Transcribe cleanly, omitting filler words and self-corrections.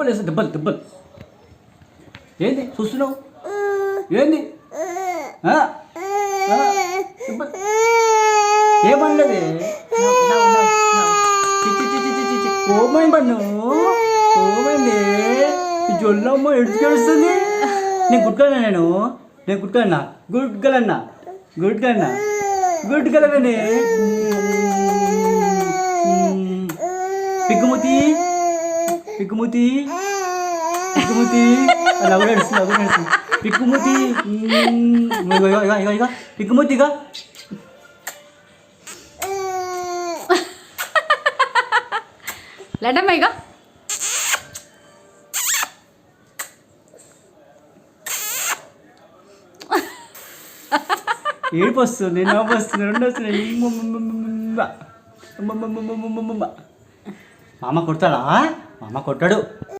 వేస్తా దెబ్బలు దెబ్బలు. ఏంది చూస్తున్నావు? ఏంది ఏమనలేదే? ఓమైంది పన్ను, ఓమైంది జొల్లమ్మ ఎడుచుకేస్తుంది. నేను గుడ్కన్నా, నేను గుడ్కన్నా, గుడ్కలన్నా, గుడ్కన్నా, గుడ్కలనే. పిగ్గుమూతి పిగ్గుమూతి పిగ్గుమూతి నవ్వు నడుస్తుంది, నవ్వు నడుస్తుంది. పిగ్గుమూతి ఇక పిగ్గుమూతిగా లడ్డమ్మ ఇక ఏడుపు వస్తుంది, నవ్వు వస్తుంది, రెండు వస్తున్నాయి. మామ కొడతాడా? మామ కొట్టాడు.